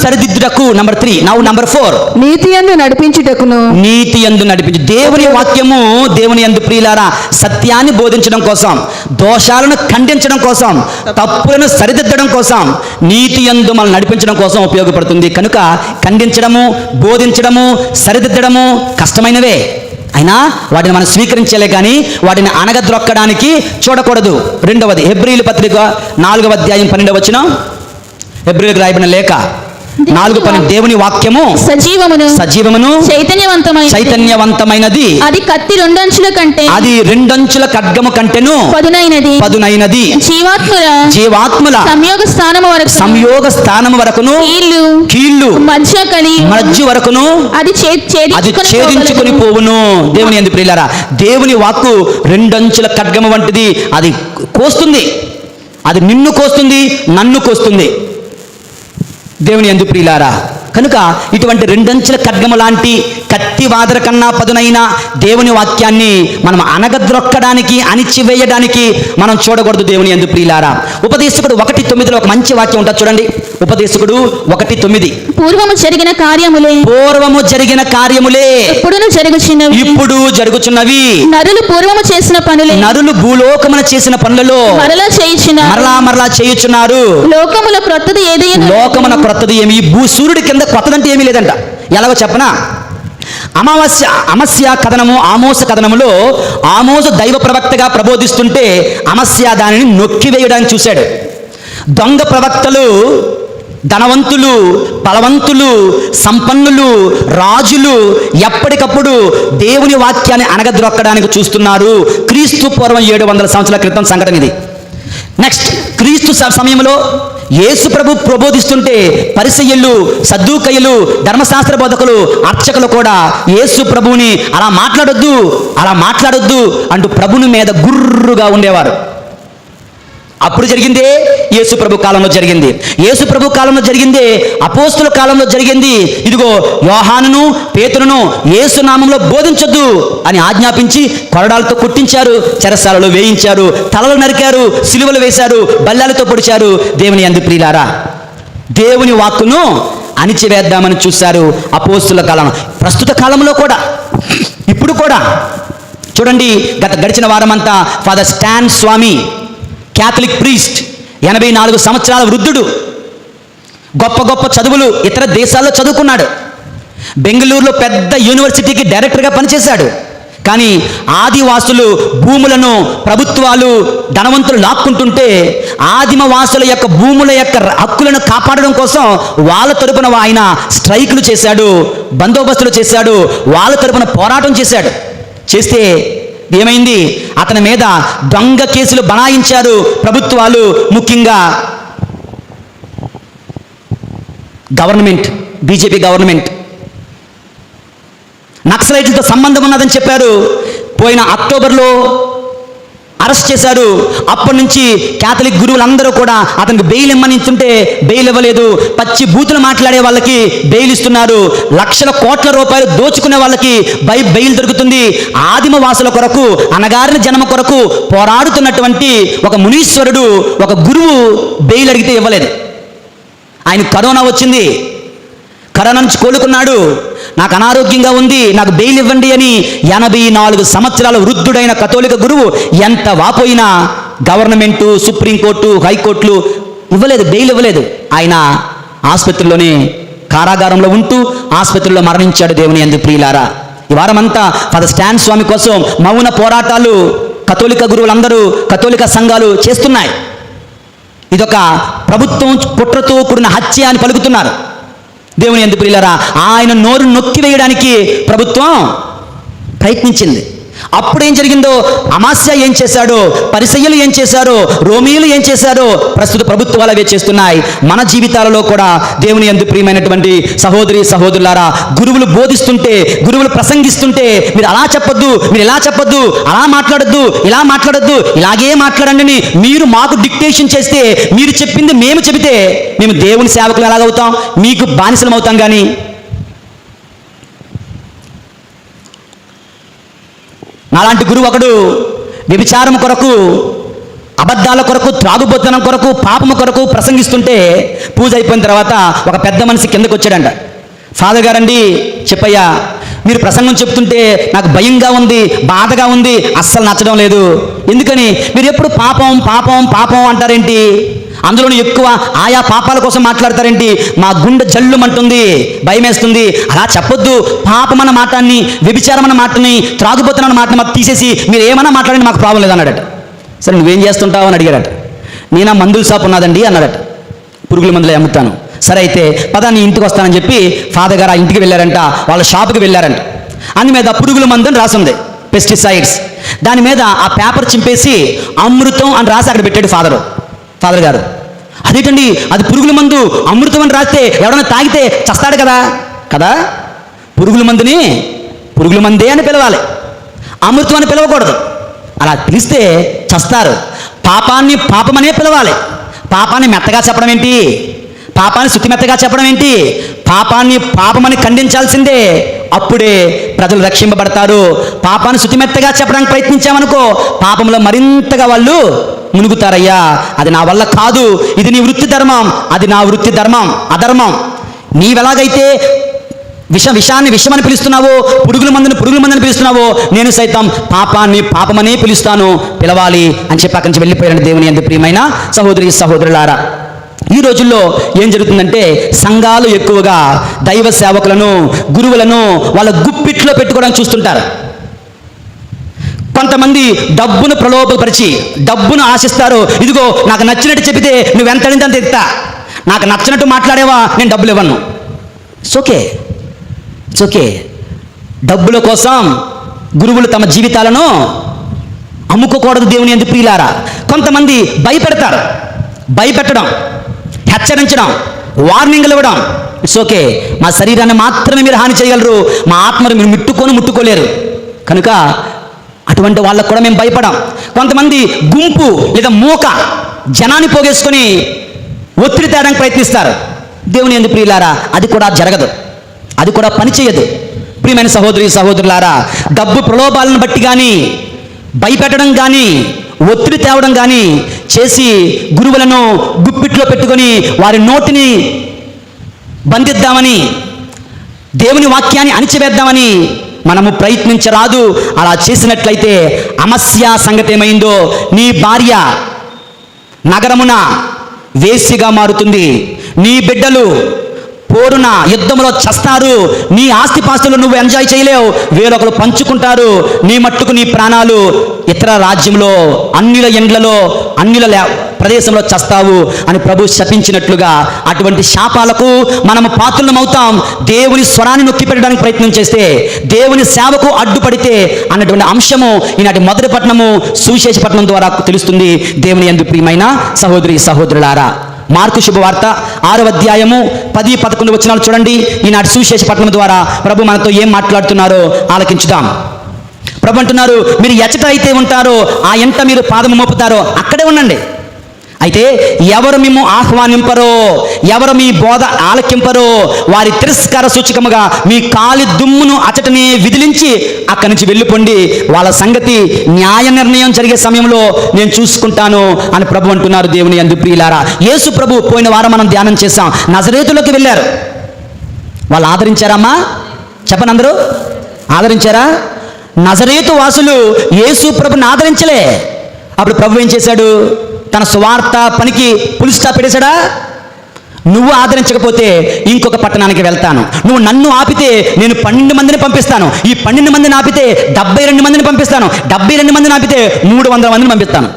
S2: సరిదిద్దుటకు
S1: నెంబర్ 3. నెంబర్ 4
S2: నీతి యందు నడిపించుటకును.
S1: దేవుని వాక్యము, దేవుని యందు ప్రియులారా, సత్యాన్ని బోధించడం కోసం, దోషాలను ఖండించడం కోసం, తప్పులను సరిదిద్దడం కోసం, నీతి యందు మనల్ని నడిపించడం కోసం ఉపయోగపడుతుంది. కనుక ఖండించడము, బోధించడము, సరిదిద్దడము కష్టమైనవే. అయినా వాటిని మనం స్వీకరించలే కానీ వాటిని అనగద్రొక్కడానికి చూడకూడదు. 2వది హెబ్రీయుల పత్రిక 4వ అధ్యాయం 12వ వచనం. హెబ్రీయులకు రాయబడిన లేఖ 4:12 దేవుని వాక్యము సజీవమును చైతన్యవంతమైనది,
S2: అది కత్తి 2 అంచుల కంటే,
S1: అది 2 అంచుల ఖడ్గము కంటెను పదునైనది, జీవాత్మల సంయోగ స్థానము వరకును, కీళ్ళు మధ్య వరకును అది ఛేదించుకొని పోవును. దేవుని యందు ప్రియులారా, దేవుని వాక్కు 2 అంచుల ఖడ్గము వంటిది. అది కోస్తుంది, అది నిన్ను కోస్తుంది, నన్ను కోస్తుంది. దేవుని యందు ప్రియులారా, కనుక ఇటువంటి 2 అంచుల ఖడ్గము లాంటి కత్తి వాదర కన్నా పదునైన దేవుని వాక్యాన్ని మనం అనగద్రొక్కడానికి, అణిచివేయడానికి మనం చూడకూడదు. దేవుని యందు ప్రియులారా, ఉపదేశకుడు 1:9లో ఒక మంచి వాక్యం ఉంటుంది చూడండి. ఉపదేశకుడు 1:9
S2: పూర్వము జరిగిన కార్యములే ఇప్పుడు జరుగుచున్నవి, నరులు భూలోకమున చేసిన పనులలో మరలా చేయుచున్నారు. లోకమున క్రొత్తది ఏమి? సూర్యుడి కింద కొత్తదంటే ఏమీ లేదంట. ఎలాగో చెప్పనా? అమస్య కథనము, ఆమోస కథనములో ఆమోసు దైవ ప్రవక్తగా ప్రబోధిస్తుంటే అమస్య దానిని నొక్కివేయడానికి చూశాడు. దొంగ ప్రవక్తలు, ధనవంతులు, బలవంతులు, సంపన్నులు, రాజులు ఎప్పటికప్పుడు దేవుని వాక్యాన్ని అనగద్రొక్కడానికి చూస్తున్నారు. క్రీస్తు పూర్వం 700 సంవత్సరాల క్రితం సంఘటన ఇది. నెక్స్ట్, క్రీస్తు సమయంలో యేసు ప్రభు ప్రబోధిస్తుంటే పరిసయ్యులు, సద్దూకయ్యులు, ధర్మశాస్త్ర బోధకులు, అర్చకులు కూడా యేసు ప్రభువుని అలా మాట్లాడొద్దు అంటూ ప్రభుని మీద గుర్రుగా ఉండేవారు. అప్పుడు జరిగిందే యేసు ప్రభు కాలంలో జరిగింది. యేసు ప్రభు కాలంలో జరిగిందే అపోస్తుల కాలంలో జరిగింది. ఇదిగో యోహానును, పేతురును యేసు నామంలో బోధించొద్దు అని ఆజ్ఞాపించి కొరడాలతో కొట్టించారు, చెరసాలలో వేయించారు, తలలు నరికారు, సిలువలు వేశారు, బల్లాలతో పొడిచారు. దేవుని యందు ప్రియులారా, దేవుని వాక్కును అణిచివేద్దామని చూశారు అపోస్తుల కాలం. ప్రస్తుత కాలంలో కూడా, ఇప్పుడు కూడా చూడండి. గడిచిన వారమంతా ఫాదర్ స్టాన్ స్వామి, క్యాథలిక్ ప్రీస్ట్, 84 సంవత్సరాల వృద్ధుడు, గొప్ప చదువులు ఇతర దేశాల్లో చదువుకున్నాడు. బెంగళూరులో పెద్ద యూనివర్సిటీకి డైరెక్టర్గా పనిచేశాడు. కానీ ఆదివాసులు భూములను ప్రభుత్వాలు, ధనవంతులు లాక్కుంటుంటే ఆదిమవాసుల యొక్క భూముల యొక్క హక్కులను కాపాడడం కోసం వాళ్ళ తరపున ఆయన స్ట్రైకులు చేశాడు, బందోబస్తులు చేశాడు, వాళ్ళ తరపున పోరాటం చేస్తే ఏమైంది? అతని మీద దొంగ కేసులు బనాయించారు ప్రభుత్వాలు, ముఖ్యంగా గవర్నమెంట్, బీజేపీ గవర్నమెంట్. నక్సలైట్లతో సంబంధం ఉన్నదని చెప్పారు. పోయిన అక్టోబర్లో అరెస్ట్ చేశారు. అప్పటి నుంచి కేథలిక్ గురువులందరూ కూడా అతనికి బెయిల్ ఇమ్మని ఇస్తుంటే బెయిల్ ఇవ్వలేదు. పచ్చి బూతులు మాట్లాడే వాళ్ళకి బెయిల్ ఇస్తున్నారు. లక్షల కోట్ల రూపాయలు దోచుకునే వాళ్ళకి బెయిల్ దొరుకుతుంది. ఆదిమ వాసుల కొరకు, అనగారిన జన్మ కొరకు పోరాడుతున్నటువంటి ఒక మునీశ్వరుడు, ఒక గురువు బెయిల్ అడిగితే ఇవ్వలేదు. ఆయన కరోనా వచ్చింది, కరోనా నుంచి కోలుకున్నాడు. నాకు అనారోగ్యంగా ఉంది, నాకు బెయిల్ ఇవ్వండి అని 84 సంవత్సరాల వృద్ధుడైన కథోలిక గురువు ఎంత వాపోయినా గవర్నమెంటు, సుప్రీంకోర్టు, హైకోర్టులు ఇవ్వలేదు, బెయిల్ ఇవ్వలేదు. ఆయన ఆసుపత్రిలోనే కారాగారంలో ఉంటూ ఆసుపత్రిలో మరణించాడు. దేవుని యందు ప్రియులారా, ఈ వారమంతా ఫాదర్ స్టాన్ స్వామి కోసం మౌన పోరాటాలు కథోలిక గురువులందరూ, కథోలిక సంఘాలు చేస్తున్నాయి. ఇదొక ప్రభుత్వం కుట్రతో కూడిన హత్య అని పలుకుతున్నారు. దేవుని యందు ప్రియులారా, ఆయన నోరు నొక్కివేయడానికి ప్రభుత్వం ప్రయత్నించింది. అప్పుడేం జరిగిందో, అమాస్య ఏం చేశాడో, పరిసయ్యులు ఏం చేశారో, రోమీయులు ఏం చేశారో ప్రస్తుత ప్రభుత్వాలు అవే చేస్తున్నాయి. మన జీవితాలలో కూడా దేవుని యందు ప్రియమైనటువంటి సహోదరి సహోదరులారా, గురువులు బోధిస్తుంటే, గురువులు ప్రసంగిస్తుంటే మీరు అలా చెప్పొద్దు, మీరు ఇలా చెప్పొద్దు, అలా మాట్లాడొద్దు, ఇలా మాట్లాడొద్దు, ఇలాగే మాట్లాడండి అని మీరు మాకు డిక్టేషన్ చేస్తే, మీరు చెప్పింది మేము చెబితే మేము దేవుని సేవకులు ఎలాగవుతాం? మీకు బానిసలం అవుతాం. కానీ నాలాంటి గురువు ఒకడు వ్యభిచారం కొరకు, అబద్ధాల కొరకు, త్రాగుబోతనం కొరకు, పాపము కొరకు ప్రసంగిస్తుంటే పూజ అయిపోయిన తర్వాత ఒక పెద్ద మనిషి కిందకు వచ్చాడంట. ఫాదర్ గారండి, చెప్పయ్యా, మీరు ప్రసంగం చెప్తుంటే నాకు భయంగా ఉంది, బాధగా ఉంది, అస్సలు నచ్చడం లేదు. ఎందుకని? మీరు ఎప్పుడు పాపం పాపం పాపం అంటారేంటి? అందులోనూ ఎక్కువ ఆయా పాపాల కోసం మాట్లాడతారేంటి? మా గుండె జల్లుమంటుంది, భయం వేస్తుంది. అలా చెప్పొద్దు. పాపమన్న మాటని, వ్యభిచారమన్న మాటని, త్రాగుబోతున్న మాటని మాకు తీసేసి మీరు ఏమన్నా మాట్లాడండి, మాకు ప్రాబ్లం లేదన్నాడట. సరే నువ్వేం చేస్తుంటావు అని అడిగాడట. నేనా మందుల షాప్ ఉన్నదండి అన్నాడట. పురుగుల మందులు అమ్ముతాను. సరే అయితే పద నీ ఇంటికి వస్తానని చెప్పి ఫాదర్ గారు ఆ ఇంటికి వెళ్ళారంట, వాళ్ళ షాప్కి వెళ్ళారంట. అందు మీద పురుగుల మందు అని రాసింది, పెస్టిసైడ్స్. దాని మీద ఆ పేపర్ చింపేసి అమృతం అని రాసి అక్కడ పెట్టాడు ఫాదర్ గారు. అదేంటండి, అది పురుగుల మందు, అమృతం అని రాస్తే ఎవడన్నా తాగితే చస్తాడు కదా. పురుగుల మందుని పురుగుల మందే అని పిలవాలి, అమృతం అని పిలవకూడదు. అలా పిలిస్తే చస్తారు. పాపాన్ని పాపమనే పిలవాలి. పాపాన్ని మెత్తగా చెప్పడం ఏంటి? పాపాన్ని శుతిమెత్తగా చెప్పడం ఏంటి? పాపాన్ని పాపమని ఖండించాల్సిందే. అప్పుడే ప్రజలు రక్షింపబడతారు. పాపాన్ని శుతిమెత్తగా చెప్పడానికి ప్రయత్నించామనుకో, పాపంలో మరింతగా వాళ్ళు మునుగుతారయ్యా. అది నా వల్ల కాదు, ఇది నీ వృత్తి ధర్మం, అది నా వృత్తి ధర్మం, అధర్మం. నీవెలాగైతే విషాన్ని విషమని పిలుస్తున్నావో, పురుగుల మందుని పిలుస్తున్నావో, నేను సైతం పాపాన్ని పాపమనే పిలుస్తాను, పిలవాలి అని చెప్పి అక్కడి నుంచి వెళ్ళిపోయాడు. దేవుని యందు ప్రియమైన సహోదరి సహోదరులారా, ఈ రోజుల్లో ఏం జరుగుతుందంటే సంఘాలు ఎక్కువగా దైవ సేవకులను, గురువులను వాళ్ళ గుప్పిట్లో పెట్టుకోవడానికి చూస్తుంటారు. కొంతమంది డబ్బును ప్రలోభపరిచి, డబ్బును ఆశిస్తారు. ఇదిగో నాకు నచ్చినట్టు చెబితే నువ్వు ఎంత అడిగితే అంత ఇస్తా, నాకు నచ్చినట్టు మాట్లాడేవా నేను డబ్బులు ఇవ్వను. It's okay. డబ్బుల కోసం గురువులు తమ జీవితాలను అమ్ముకోకూడదు. దేవుని యందు ప్రియులారా, కొంతమంది భయపెడతారు. భయపెట్టడం, హెచ్చరించడం, వార్నింగ్లు ఇవ్వడం. It's okay. మా శరీరాన్ని మాత్రమే మీరు హాని చేయగలరు, మా ఆత్మను మీరు ముట్టుకోలేరు. కనుక అటువంటి వాళ్ళకు కూడా మేము భయపడాం. కొంతమంది గుంపు లేదా మూక జనాన్ని పోగేసుకొని ఒత్తిడి తేడానికి ప్రయత్నిస్తారు. దేవుని యందు ప్రియులారా, అది కూడా జరగదు, అది కూడా పనిచేయదు. ప్రియమైన సహోదరి సహోదరులారా, డబ్బు ప్రలోభాలను బట్టి కానీ, భయపెట్టడం కానీ, ఒత్తిడి తేవడం కానీ చేసి గురువులను గుప్పిట్లో పెట్టుకొని వారి నోటిని బంధిద్దామని, దేవుని వాక్యాన్ని అణిచివేద్దామని మనము ప్రయత్నించరాదు. అలా చేసినట్లయితే అమస్య సంగతి ఏమైందో, నీ భార్య నగరమున వేశ్యగా మారుతుంది, నీ బిడ్డలు పోరున యుద్ధంలో చస్తారు, నీ ఆస్తిపాస్తులు నువ్వు ఎంజాయ్ చేయలేవు, వేరొకరు పంచుకుంటారు, నీ మట్టుకు నీ ప్రాణాలు ఇతర రాజ్యంలో, అన్యుల ఎండ్లలో, అన్యుల ప్రదేశంలో చస్తావు అని ప్రభు శపించినట్లుగా అటువంటి శాపాలకు మనము పాత్రులమవుతాం. దేవుని స్వరాన్ని నొక్కి పెట్టడానికి ప్రయత్నం చేస్తే, దేవుని సేవకు అడ్డుపడితే అన్నటువంటి అంశము ఈనాటి మొదటి పట్టణము సువిశేష పట్టణం ద్వారా తెలుస్తుంది. దేవుని యందు ప్రియమైన సహోదరి సహోదరులారా,
S1: మార్కు శుభవార్త 6వ అధ్యాయము 10-11 వచనాలు చూడండి. ఈనాటి సువిశేష పట్టణం ద్వారా ప్రభు మనతో ఏం మాట్లాడుతున్నారో ఆలకించుదాం. ప్రభు అంటున్నారు, మీరు ఎచ్చట అయితే ఉంటారో ఆ ఎంట మీరు పాదము మోపుతారో అక్కడే ఉండండి. అయితే ఎవరు మిమ్ము ఆహ్వానింపరో, ఎవరు మీ బోధ ఆలకింపరో వారి తిరస్కార సూచకముగా మీ కాలి దుమ్మును అచటనే విదిలించి అక్కడి నుంచి వెళ్ళిపోండి. వాళ్ళ సంగతి న్యాయ నిర్ణయం జరిగే సమయంలో నేను చూసుకుంటాను అని ప్రభు అంటున్నారు. దేవుని యందు ప్రియులారా, యేసు ప్రభు పోయిన వారం మనం ధ్యానం చేశాం. నజరేతులోకి వెళ్ళారు. వాళ్ళు ఆదరించారమ్మా? చెప్పండి, అందరూ ఆదరించారా? నజరేతు వాసులు యేసు ప్రభుని ఆదరించలే. అప్పుడు ప్రభు ఏం చేశాడు? తన సువార్త పనికి ఫుల్ స్టాప్ పెట్టేశాడా? నువ్వు ఆదరించకపోతే ఇంకొక పట్టణానికి వెళ్తాను, నువ్వు నన్ను ఆపితే నేను 12 మందిని పంపిస్తాను, ఈ 12 మందిని ఆపితే 72 మందిని పంపిస్తాను, 72 మందిని ఆపితే 300 మందిని పంపిస్తాను.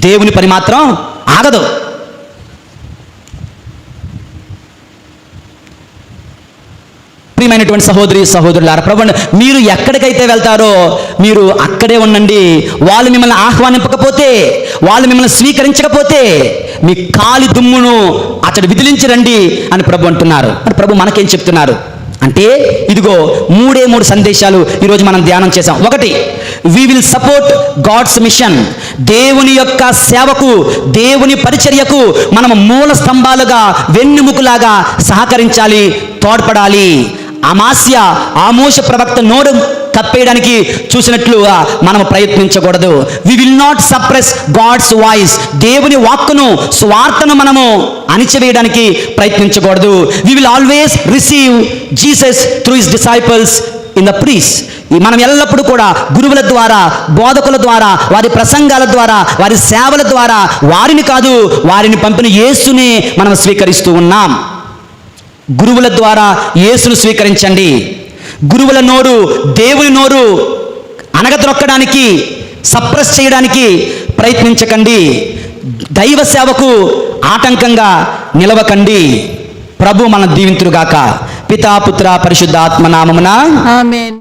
S1: దేవుని పని మాత్రం ఆగదు. ప్రియమైనటువంటి సహోదరి సహోదరులారా, ప్రభు మీరు ఎక్కడికైతే వెళ్తారో మీరు అక్కడే ఉండండి. వాళ్ళు మిమ్మల్ని ఆహ్వానింపకపోతే, వాళ్ళు మిమ్మల్ని స్వీకరించకపోతే మీ కాలి దుమ్మును అతడు విదిలించి రండి అని ప్రభు అంటున్నారు. మరి ప్రభు మనకేం చెప్తున్నారు అంటే, ఇదిగో 3 సందేశాలు ఈరోజు మనం ధ్యానం చేసాం. 1, we will support God's mission. దేవుని యొక్క సేవకు, దేవుని పరిచర్యకు మనం మూల స్తంభాలుగా, వెన్నెముకలాగా సహకరించాలి, తోడ్పడాలి. ఆమోష ప్రవక్త నోరు కప్పేయడానికి చూసినట్లుగా మనం ప్రయత్నించకూడదు. We will not suppress God's voice. దేవుని వాక్కును, స్వార్థను మనము అణిచివేయడానికి ప్రయత్నించకూడదు. We will always receive Jesus through his disciples in the priests. మనం ఎల్లప్పుడూ కూడా గురువుల ద్వారా, బోధకుల ద్వారా, వారి ప్రసంగాల ద్వారా, వారి సేవల ద్వారా వారిని కాదు, వారిని పంపిన యేసునే మనం స్వీకరిస్తూ ఉన్నాం. గురువుల ద్వారా యేసును స్వీకరించండి. గురువుల నోరు, దేవుని నోరు అనగద్రొక్కడానికి, సప్రెస్ చేయడానికి ప్రయత్నించకండి. దైవ సేవకు ఆటంకంగా నిలవకండి. ప్రభు మన దీవింతురుగాక. పితా, పుత్ర, పరిశుద్ధ ఆత్మ నామమున
S3: ఆమేన్.